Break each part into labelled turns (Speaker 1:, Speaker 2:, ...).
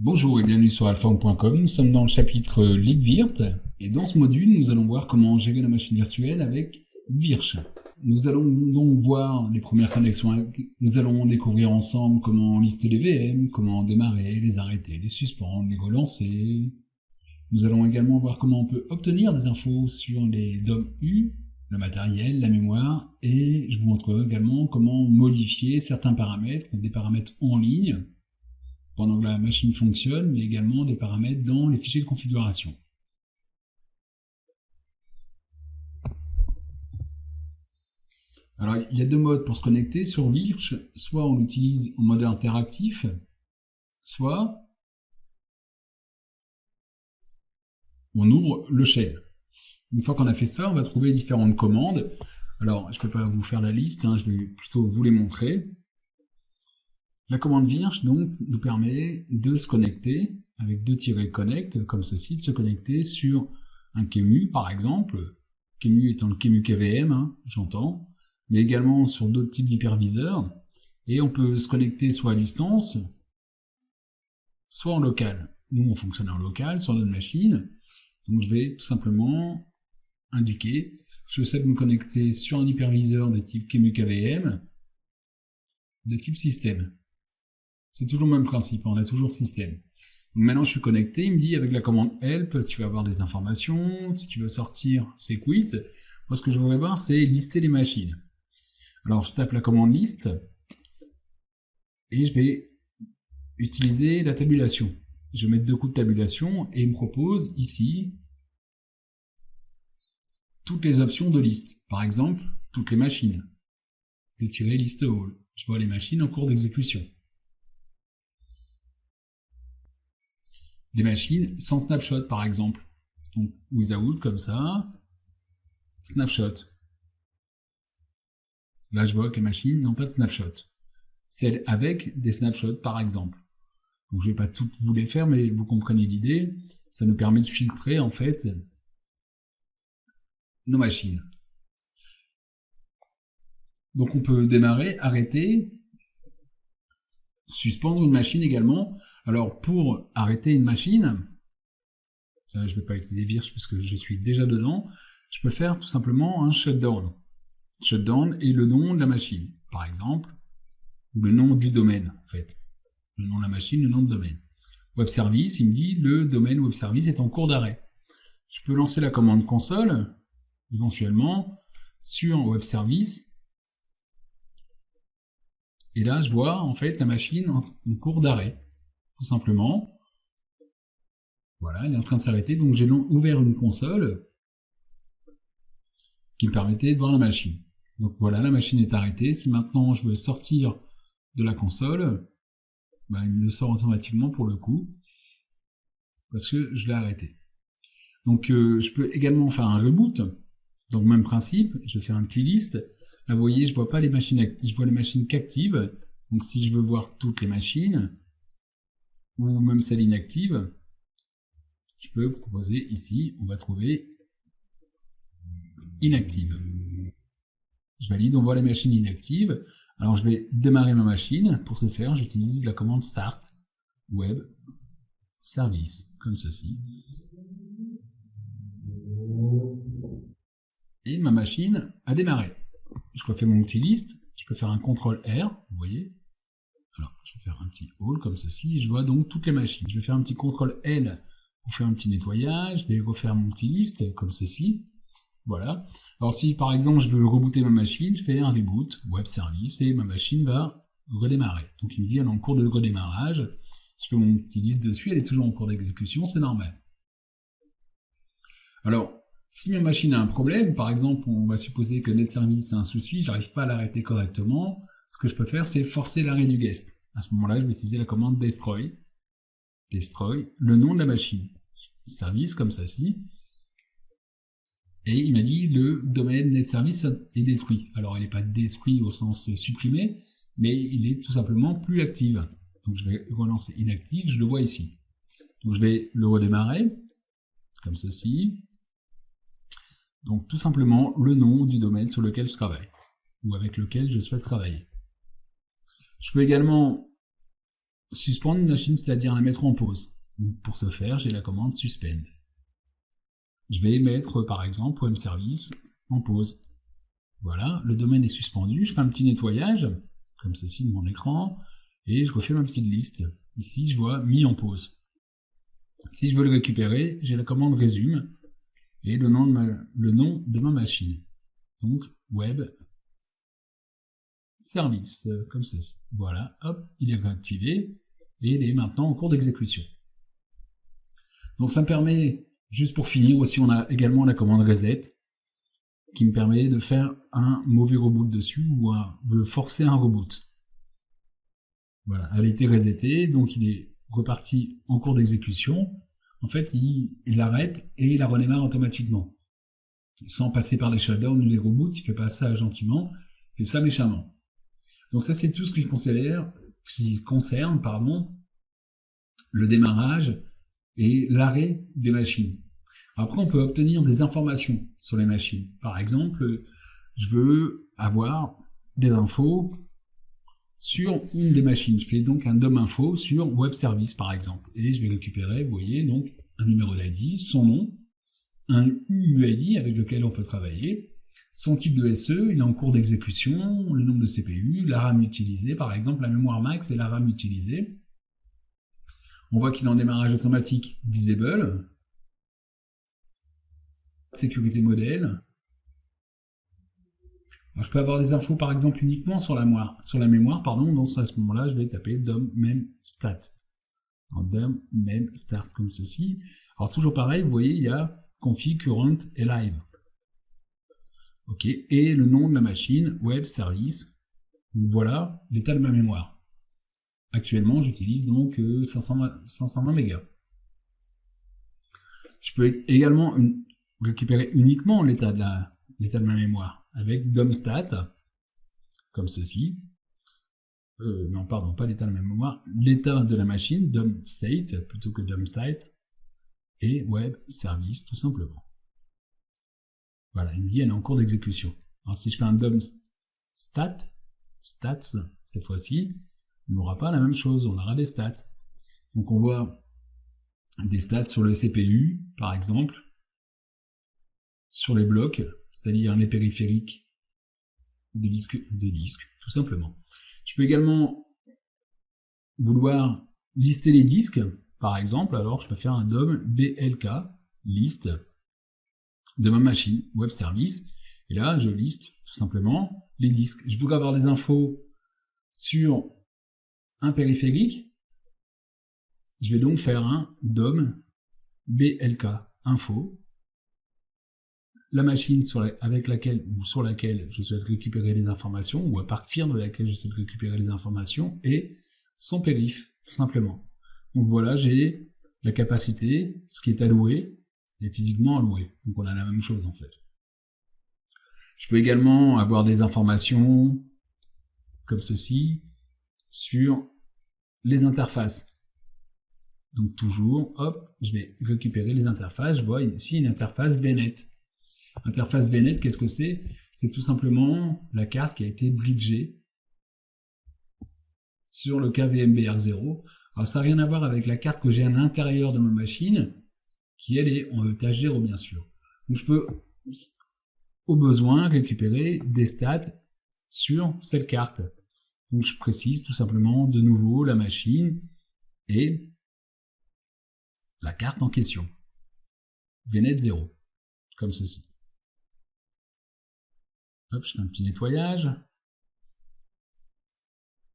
Speaker 1: Bonjour et bienvenue sur alphaon.com. Nous sommes dans le chapitre libvirt et dans ce module, nous allons voir comment gérer la machine virtuelle avec Virch. Nous allons donc voir les premières connexions. Nous allons découvrir ensemble comment lister les VM, comment démarrer, les arrêter, les suspendre, les relancer. Nous allons également voir comment on peut obtenir des infos sur les DOM-U, le matériel, la mémoire, et je vous montrerai également comment modifier certains paramètres, des paramètres en ligne, pendant que la machine fonctionne, mais également des paramètres dans les fichiers de configuration. Alors, il y a deux modes pour se connecter sur Virch. Soit on l'utilise en mode interactif, soit on ouvre le shell. Une fois qu'on a fait ça, on va trouver différentes commandes. Alors, je ne vais pas vous faire la liste, je vais plutôt vous les montrer. La commande Virch donc nous permet de se connecter avec -connect comme ceci, de se connecter sur un QEMU par exemple, QEMU étant le QEMU KVM, j'entends, mais également sur d'autres types d'hyperviseurs, et on peut se connecter soit à distance, soit en local. Nous on fonctionne en local sur notre machine, donc je vais tout simplement indiquer, je souhaite me connecter sur un hyperviseur de type QEMU KVM, de type système. C'est toujours le même principe, on a toujours système. Donc maintenant je suis connecté, il me dit avec la commande help, tu vas avoir des informations, si tu veux sortir, c'est quit. Moi ce que je voudrais voir, c'est lister les machines. Alors je tape la commande list, et je vais utiliser la tabulation. Je vais mettre deux coups de tabulation, et il me propose ici toutes les options de liste. Par exemple, toutes les machines. Détirer list all. Je vois les machines en cours d'exécution. Des machines sans snapshot par exemple. Donc without comme ça, snapshot. Là je vois que les machines n'ont pas de snapshot. Celles avec des snapshots par exemple. Donc je ne vais pas toutes vous les faire, mais vous comprenez l'idée. Ça nous permet de filtrer en fait nos machines. Donc on peut démarrer, arrêter, suspendre une machine également. Alors pour arrêter une machine, je ne vais pas utiliser Virch puisque je suis déjà dedans, je peux faire tout simplement un shutdown. Shutdown est le nom de la machine, par exemple, ou le nom du domaine en fait. Le nom de la machine, le nom de domaine. Web service, il me dit le domaine web service est en cours d'arrêt. Je peux lancer la commande console, éventuellement, sur web service. Et là, je vois en fait la machine en cours d'arrêt. Tout simplement. Voilà, elle est en train de s'arrêter, donc j'ai ouvert une console qui me permettait de voir la machine. Donc voilà, la machine est arrêtée. Si maintenant je veux sortir de la console, il me le sort automatiquement pour le coup, parce que je l'ai arrêté. Donc je peux également faire un reboot. Donc même principe, je vais faire un petit list. Là vous voyez, je vois pas les machines actives, je vois les machines qu'actives. Donc si je veux voir toutes les machines, ou même celle inactive, je peux proposer ici, on va trouver inactive. Je valide, on voit les machines inactives. Alors je vais démarrer ma machine. Pour ce faire, j'utilise la commande start web service, comme ceci. Et ma machine a démarré. Je refais mon petit list, je peux faire un CTRL-R, vous voyez. Alors, je vais faire un petit all comme ceci, je vois donc toutes les machines. Je vais faire un petit CTRL-L pour faire un petit nettoyage, je vais refaire mon petit list comme ceci. Voilà. Alors si par exemple je veux rebooter ma machine, je fais un reboot, web service, et ma machine va redémarrer. Donc il me dit elle est en cours de redémarrage, je fais mon petit list dessus, elle est toujours en cours d'exécution, c'est normal. Alors, si ma machine a un problème, par exemple on va supposer que NetService a un souci, j'arrive pas à l'arrêter correctement, ce que je peux faire, c'est forcer l'arrêt du guest. À ce moment-là, je vais utiliser la commande destroy. Destroy, le nom de la machine. Service, comme ceci. Et il m'a dit le domaine NetService est détruit. Alors, il n'est pas détruit au sens supprimé, mais il est tout simplement plus actif. Donc, je vais relancer inactive, je le vois ici. Donc, je vais le redémarrer, comme ceci. Donc, tout simplement, le nom du domaine sur lequel je travaille, ou avec lequel je souhaite travailler. Je peux également suspendre une machine, c'est-à-dire la mettre en pause. Donc, pour ce faire, j'ai la commande suspend. Je vais mettre, par exemple, web service en pause. Voilà, le domaine est suspendu. Je fais un petit nettoyage, comme ceci de mon écran, et je refais ma petite liste. Ici, je vois mis en pause. Si je veux le récupérer, j'ai la commande résume et le nom de ma machine. Donc, web service, comme ceci. Voilà, hop, il est réactivé et il est maintenant en cours d'exécution. Donc ça me permet, juste pour finir, aussi on a également la commande reset qui me permet de faire un mauvais reboot dessus ou de forcer un reboot. Voilà, elle a été resetée, donc il est reparti en cours d'exécution. En fait, il l'arrête et il la redémarre automatiquement. Sans passer par les shutdowns ou les reboots, il ne fait pas ça gentiment, il fait ça méchamment. Donc ça, c'est tout ce qui concerne le démarrage et l'arrêt des machines. Après, on peut obtenir des informations sur les machines. Par exemple, je veux avoir des infos sur une des machines. Je fais donc un DOM info sur web service, par exemple. Et je vais récupérer, vous voyez, donc un numéro d'ID, son nom, un UUID avec lequel on peut travailler, son type de SE, il est en cours d'exécution, le nombre de CPU, la RAM utilisée, par exemple, la mémoire max et la RAM utilisée. On voit qu'il est en démarrage automatique disable. Sécurité modèle. Alors, je peux avoir des infos par exemple uniquement sur la mémoire, donc à ce moment-là, je vais taper dom mem stat. Dom mem start comme ceci. Alors toujours pareil, vous voyez, il y a config current et live. Ok, et le nom de la machine, web service. Donc voilà l'état de ma mémoire. Actuellement, j'utilise donc 520 mégas. Je peux également récupérer uniquement l'état de ma mémoire avec domstat, comme ceci. Non, pardon, pas l'état de ma mémoire, l'état de la machine, domstate, plutôt que domstate, et web service, tout simplement. Voilà, il me dit elle est en cours d'exécution. Alors si je fais un domstat, stats, cette fois-ci, on n'aura pas la même chose, on aura des stats. Donc on voit des stats sur le CPU, par exemple, sur les blocs, c'est-à-dire les périphériques de disque, tout simplement. Je peux également vouloir lister les disques, par exemple, alors je peux faire un DOM BLK, list de ma machine, web service, et là je liste tout simplement les disques. Je voudrais avoir des infos sur un périphérique, je vais donc faire un DOM BLK info, la machine avec laquelle ou sur laquelle je souhaite récupérer les informations, ou à partir de laquelle je souhaite récupérer les informations, et son périph, tout simplement. Donc voilà, j'ai la capacité, ce qui est alloué, est physiquement alloué. Donc on a la même chose en fait. Je peux également avoir des informations comme ceci sur les interfaces. Donc toujours, hop, je vais récupérer les interfaces. Je vois ici une interface VNet. Interface VNet, qu'est-ce que c'est? C'est tout simplement la carte qui a été bridgée sur le cas VMBR0. Alors ça n'a rien à voir avec la carte que j'ai à l'intérieur de ma machine, qui elle est en ETH0 bien sûr. Donc je peux au besoin récupérer des stats sur cette carte. Donc je précise tout simplement de nouveau la machine et la carte en question. VNet 0, comme ceci. Hop, je fais un petit nettoyage.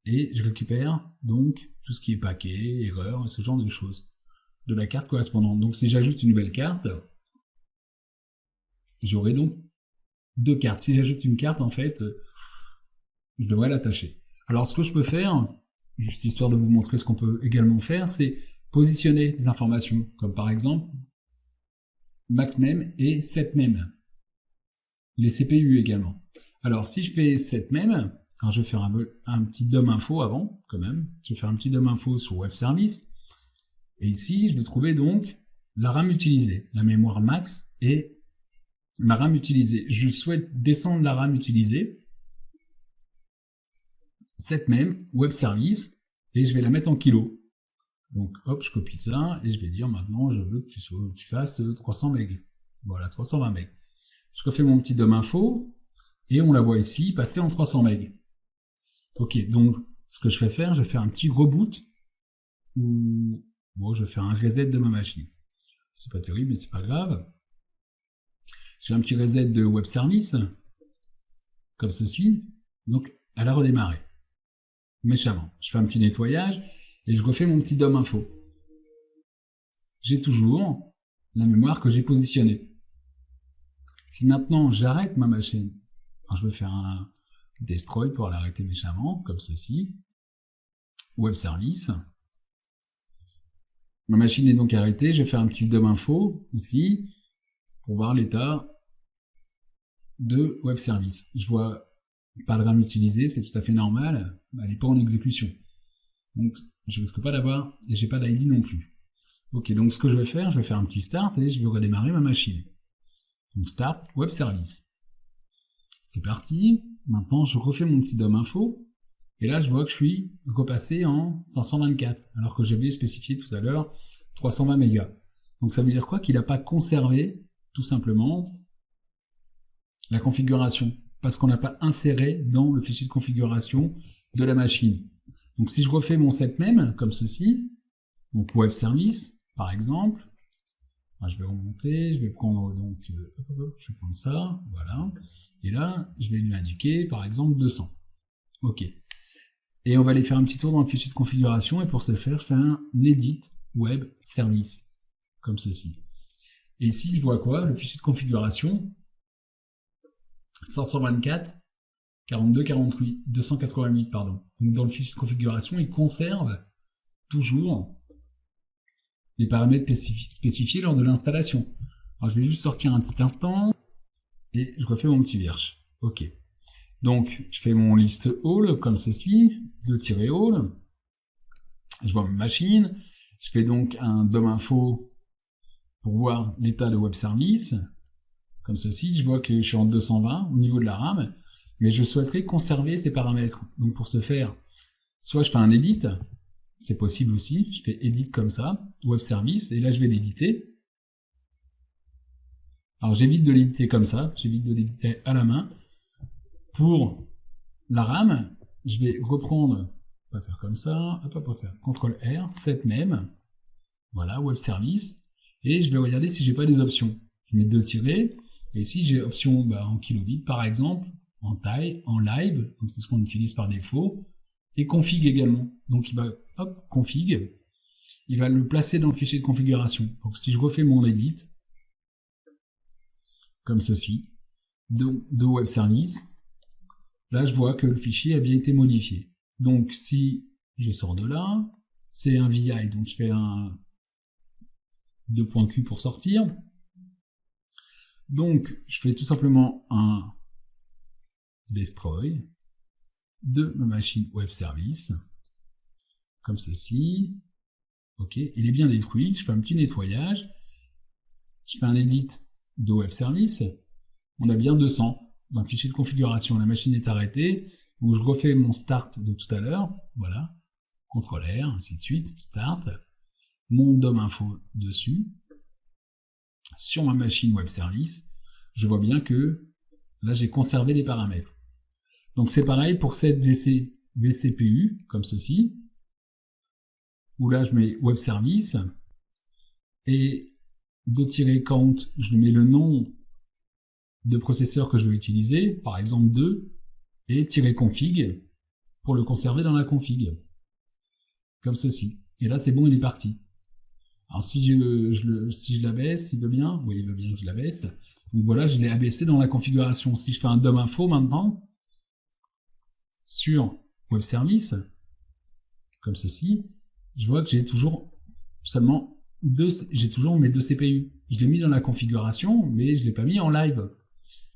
Speaker 1: Et je récupère donc tout ce qui est paquet, erreur, et ce genre de choses de la carte correspondante. Donc si j'ajoute une nouvelle carte, j'aurai donc deux cartes. Si j'ajoute une carte, en fait, je devrais l'attacher. Alors ce que je peux faire, juste histoire de vous montrer ce qu'on peut également faire, c'est positionner des informations, comme par exemple maxmem et setmem. Les CPU également. Alors si je fais setmem, alors je vais faire un petit DOM info avant, quand même. Je vais faire un petit DOM info sur web service. Et ici, je vais trouver donc la RAM utilisée, la mémoire max et ma RAM utilisée. Je souhaite descendre la RAM utilisée. Setmem, web service. et je vais la mettre en kilos. Donc hop, je copie ça, et je vais dire maintenant, je veux que tu fasses 300 MB. Voilà, 320 MB. Je refais mon petit DOM info, et on la voit ici, passer en 300 MB. Ok, donc ce que je vais faire un petit reboot, ou bon, je vais faire un reset de ma machine. C'est pas terrible, mais c'est pas grave. J'ai un petit reset de web service, comme ceci, donc elle a redémarré. Méchamment. Je fais un petit nettoyage, et je refais mon petit DOM info. J'ai toujours la mémoire que j'ai positionnée. Si maintenant j'arrête ma machine, alors je vais faire un destroy pour l'arrêter méchamment, comme ceci, web service. Ma machine est donc arrêtée, je vais faire un petit DOM info ici pour voir l'état de web service. Je vois pas de RAM utilisé, c'est tout à fait normal, elle n'est pas en exécution. Donc je ne risque pas d'avoir, et j'ai pas d'ID non plus. Ok, donc ce que je vais faire un petit start et je vais redémarrer ma machine. Donc start web service. C'est parti, maintenant je refais mon petit DOM info, et là je vois que je suis repassé en 524, alors que j'avais spécifié tout à l'heure 320 mégas. Donc ça veut dire quoi? Qu'il n'a pas conservé, tout simplement, la configuration, parce qu'on n'a pas inséré dans le fichier de configuration de la machine. Donc si je refais mon set même, comme ceci, donc web service, par exemple, je vais remonter, je vais prendre donc, je vais prendre ça, voilà, et là, je vais lui indiquer, par exemple, 200. Ok. Et on va aller faire un petit tour dans le fichier de configuration, et pour ce faire, je fais un edit web service, comme ceci. Et ici, je vois quoi? Le fichier de configuration, 524, 42, 48, 288, pardon. Donc dans le fichier de configuration, il conserve toujours les paramètres spécifiés lors de l'installation. Alors je vais juste sortir un petit instant, et je refais mon petit virch. Ok. Donc, je fais mon list all, comme ceci, 2-all. Je vois ma machine. Je fais donc un DOM info pour voir l'état de web service. Comme ceci, je vois que je suis en 220 au niveau de la RAM, mais je souhaiterais conserver ces paramètres. Donc, pour ce faire, soit je fais un edit, c'est possible aussi, je fais edit comme ça, web service, et là je vais l'éditer. Alors, j'évite de l'éditer comme ça, j'évite de l'éditer à la main. Pour la RAM, je vais reprendre, on va faire comme ça, hop, on va faire CTRL-R, set même, voilà, web service, et je vais regarder si j'ai pas des options. Je mets 2 tirets, et si j'ai option en kilobits par exemple, en taille, en live, donc c'est ce qu'on utilise par défaut, et config également. Donc il va, hop, config, il va le placer dans le fichier de configuration. Donc si je refais mon edit, comme ceci, de web service, là, je vois que le fichier a bien été modifié. Donc, si je sors de là, c'est un VI, donc je fais un 2.Q pour sortir. Donc, je fais tout simplement un destroy de ma machine web service, comme ceci. Ok, il est bien détruit. Je fais un petit nettoyage. Je fais un edit de web service. On a bien 200. Dans le fichier de configuration, la machine est arrêtée, où je refais mon start de tout à l'heure, voilà, CTRL-R, ainsi de suite, start, mon DOM info dessus, sur ma machine web service, je vois bien que là j'ai conservé les paramètres. Donc c'est pareil pour cette vCPU, comme ceci, où là je mets web service, et $count, je mets le nom de processeur que je veux utiliser, par exemple 2, et -config pour le conserver dans la config, comme ceci. Et là c'est bon, il est parti. Alors si je l'abaisse, il veut bien, oui il veut bien que je l'abaisse, donc voilà, je l'ai abaissé dans la configuration. Si je fais un DOM info maintenant, sur web service, comme ceci, je vois que j'ai toujours seulement j'ai toujours mes 2 CPU. Je l'ai mis dans la configuration, mais je ne l'ai pas mis en live.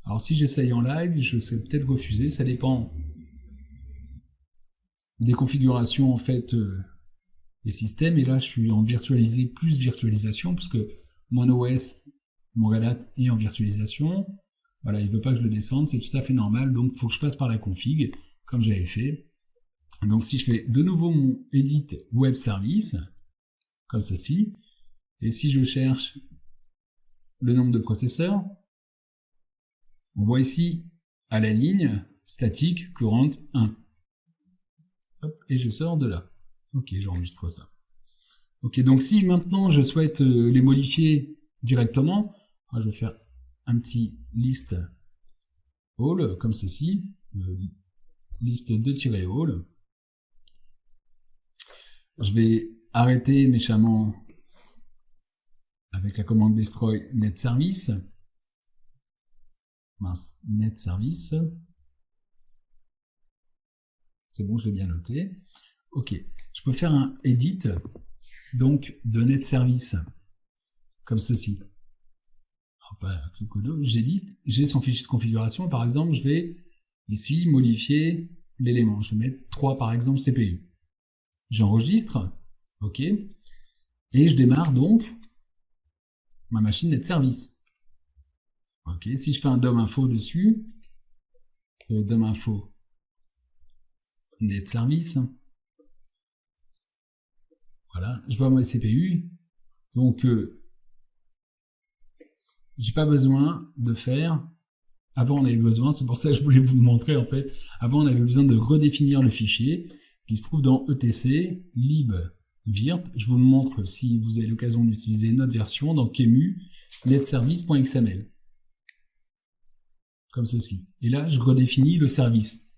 Speaker 1: Alors si j'essaye en live, je serais peut-être refusé, ça dépend des configurations en fait des systèmes, et là je suis en virtualisé plus virtualisation, parce que mon OS, mon Red Hat est en virtualisation, voilà, il ne veut pas que je le descende, c'est tout à fait normal, donc il faut que je passe par la config, comme j'avais fait, Donc si je fais de nouveau mon edit web service, comme ceci, et si je cherche le nombre de processeurs, on voit ici à la ligne statique current 1. Hop, et je sors de là. Ok, j'enregistre ça. Ok, donc si maintenant je souhaite les modifier directement, je vais faire un petit list all comme ceci, liste 2-all. Je vais arrêter méchamment avec la commande destroy net service. Mince, net service. C'est bon, je l'ai bien noté. Ok, je peux faire un edit donc de net service comme ceci. J'édite, j'ai son fichier de configuration. Par exemple, je vais ici modifier l'élément. Je vais mettre 3 par exemple CPU. J'enregistre, ok, et je démarre donc ma machine net service. Ok, si je fais un DOM info dessus, DOM info net service, voilà, je vois mon CPU, donc j'ai pas besoin de faire, avant on avait besoin, c'est pour ça que je voulais vous le montrer en fait, avant on avait besoin de redéfinir le fichier qui se trouve dans etc lib-virt. Je vous le montre si vous avez l'occasion d'utiliser notre version dans QEMU netservice.xml. Comme ceci. Et là, je redéfinis le service.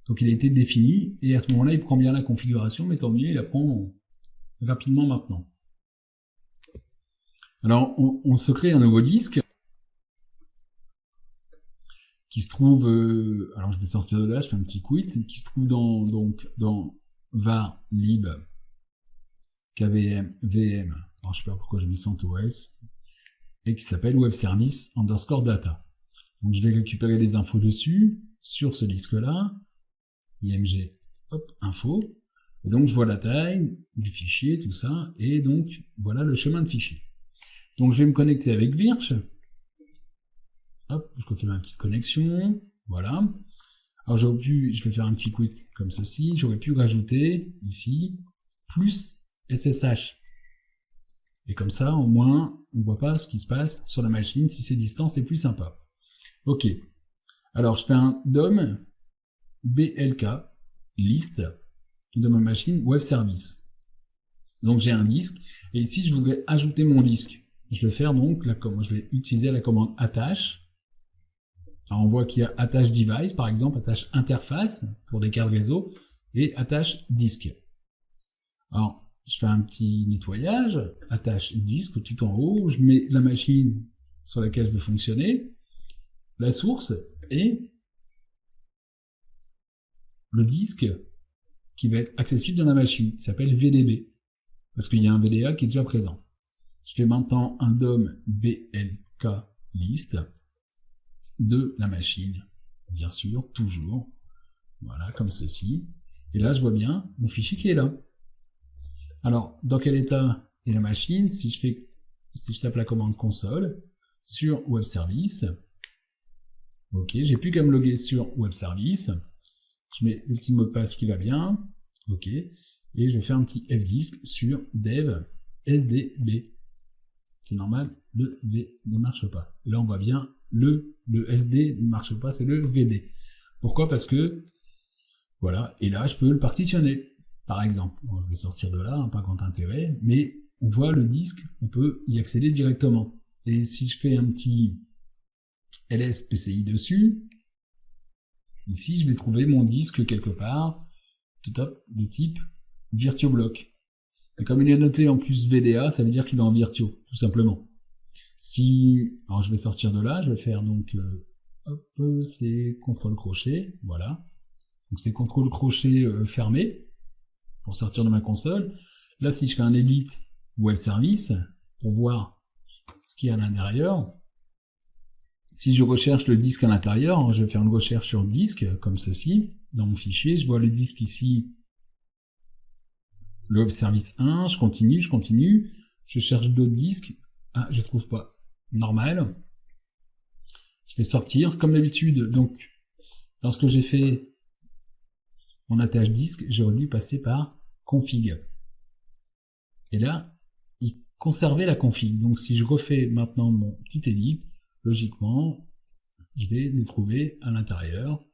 Speaker 1: Donc il a été défini, et à ce moment-là, il prend bien la configuration, mais tant mieux, il la prend rapidement maintenant. Alors, on se crée un nouveau disque qui se trouve, alors je vais sortir de là, je fais un petit quit, qui se trouve dans var lib kvm vm, alors je sais pas pourquoi j'ai mis CentOS, et qui s'appelle web service _ data. Donc je vais récupérer les infos dessus, sur ce disque-là, img, hop, info, et donc je vois la taille du fichier, tout ça, et donc voilà le chemin de fichier. Donc je vais me connecter avec Virch, hop, je refais ma petite connexion, voilà. Alors je vais faire un petit quit comme ceci, j'aurais pu rajouter ici, plus SSH. Et comme ça, au moins, on ne voit pas ce qui se passe sur la machine, si c'est distant, c'est plus sympa. Ok, alors je fais un DOM blk list de ma machine web service. Donc j'ai un disque, et ici je voudrais ajouter mon disque. Je vais faire donc, je vais utiliser la commande attache. Alors on voit qu'il y a attache device, par exemple, attache interface pour des cartes réseau, et attache disque. Alors, je fais un petit nettoyage, attache disque tout en haut, je mets la machine sur laquelle je veux fonctionner, la source et le disque qui va être accessible dans la machine, qui s'appelle VDB, parce qu'il y a un VDA qui est déjà présent. Je fais maintenant un DOM blk list de la machine, bien sûr, toujours, voilà, comme ceci, et là je vois bien mon fichier qui est là. Alors, dans quel état est la machine? Si je tape la commande console sur web service, ok, j'ai plus qu'à me loguer sur web service, je mets le petit mot de passe qui va bien, ok, et je vais faire un petit fdisk sur dev sdb. C'est normal, le V ne marche pas. Là, on voit bien, le SD ne marche pas, c'est le VD. Pourquoi? Parce que, voilà, et là, je peux le partitionner, par exemple. Bon, je vais sortir de là, pas grand intérêt, mais on voit le disque, on peut y accéder directement. Et si je fais un petit lspci dessus, ici, je vais trouver mon disque quelque part, de type VirtuoBlock. Et comme il est noté en plus VDA, ça veut dire qu'il est en Virtuo, tout simplement. Alors je vais sortir de là, je vais faire donc, hop, c'est CTRL crochet, voilà. Donc c'est CTRL crochet fermé, pour sortir de ma console. Là, si je fais un edit web service, pour voir ce qu'il y a à l'intérieur, si je recherche le disque à l'intérieur, je vais faire une recherche sur disque, comme ceci, dans mon fichier, je vois le disque ici, le web service 1, je continue, je cherche d'autres disques, ah, je trouve pas, normal, je vais sortir, comme d'habitude, donc, lorsque j'ai fait mon attache disque, j'aurais dû passer par config. Et là, il conservait la config. Donc si je refais maintenant mon petit edit, logiquement, je vais le trouver à l'intérieur.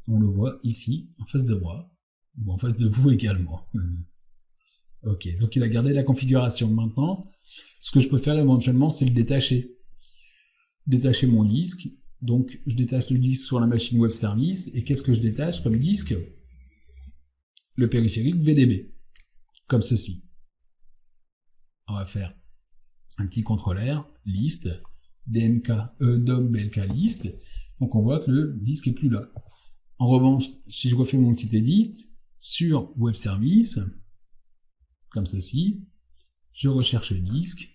Speaker 1: On le voit ici, en face de moi, ou en face de vous également. Ok, donc il a gardé la configuration. Maintenant, ce que je peux faire éventuellement, c'est le détacher. Détacher mon disque. Donc je détache le disque sur la machine web service. Et qu'est-ce que je détache comme disque? Le périphérique VDB. Comme ceci. On va faire un petit contrôleur, list, dom blk list. Donc on voit que le disque est plus là. En revanche, si je refais mon petit edit sur web service, comme ceci, je recherche le disque.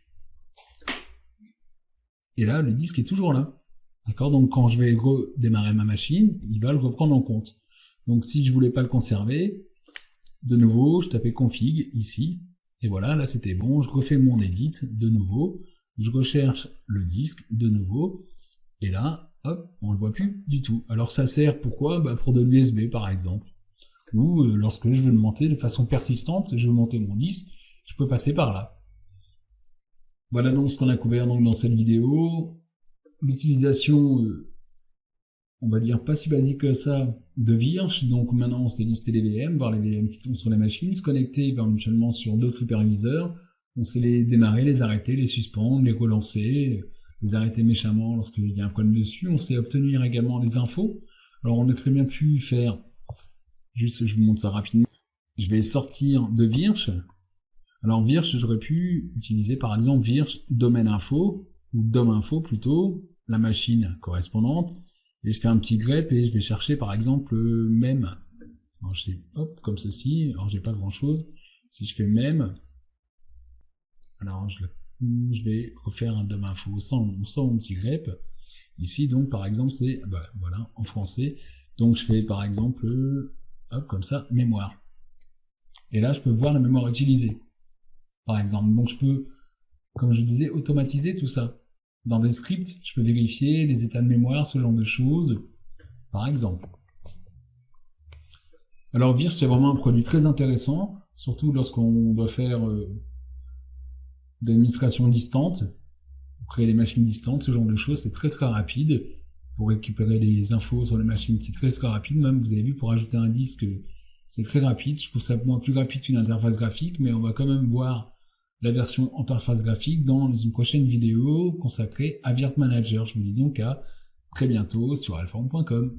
Speaker 1: Et là, le disque est toujours là. D'accord? Donc quand je vais redémarrer ma machine, il va le reprendre en compte. Donc si je voulais pas le conserver, de nouveau, je tapais config ici. Et voilà, là c'était bon. Je refais mon edit de nouveau. Je recherche le disque de nouveau. Et là, hop, on le voit plus du tout. Alors ça sert pourquoi? Pour de l'USB par exemple. Ou lorsque je veux le monter de façon persistante, je veux monter mon disque, je peux passer par là. Voilà donc ce qu'on a couvert donc dans cette vidéo. L'utilisation, on va dire pas si basique que ça, de Virch. Donc maintenant on sait lister les VM, voir les VM qui tombent sur les machines, se connecter éventuellement sur d'autres hyperviseurs. On sait les démarrer, les arrêter, les suspendre, les relancer, les arrêter méchamment lorsqu'il y a un problème dessus. On sait obtenir également des infos. Alors on a très bien pu faire, juste je vous montre ça rapidement. Je vais sortir de Virch. Alors Virch, j'aurais pu utiliser par exemple Virch domaine info, ou dom info plutôt, la machine correspondante, et je fais un petit grep et je vais chercher par exemple mem. Alors je fais hop, comme ceci, alors j'ai pas grand chose. Si je fais mem, alors je vais refaire un dom info sans mon petit grep. Ici donc par exemple c'est, voilà, en français, donc je fais par exemple, hop, comme ça, mémoire. Et là je peux voir la mémoire utilisée. Par exemple, donc je peux, comme je disais, automatiser tout ça. Dans des scripts, je peux vérifier les états de mémoire, ce genre de choses, par exemple. Alors Virch, c'est vraiment un produit très intéressant, surtout lorsqu'on doit faire de l'administration distante, créer les machines distantes, ce genre de choses, c'est très très rapide. Pour récupérer les infos sur les machines, c'est très très rapide. Même, vous avez vu, pour ajouter un disque, c'est très rapide. Je trouve ça moins plus rapide qu'une interface graphique, mais on va quand même voir la version interface graphique dans une prochaine vidéo consacrée à Virt Manager. Je vous dis donc à très bientôt sur alphorn.com.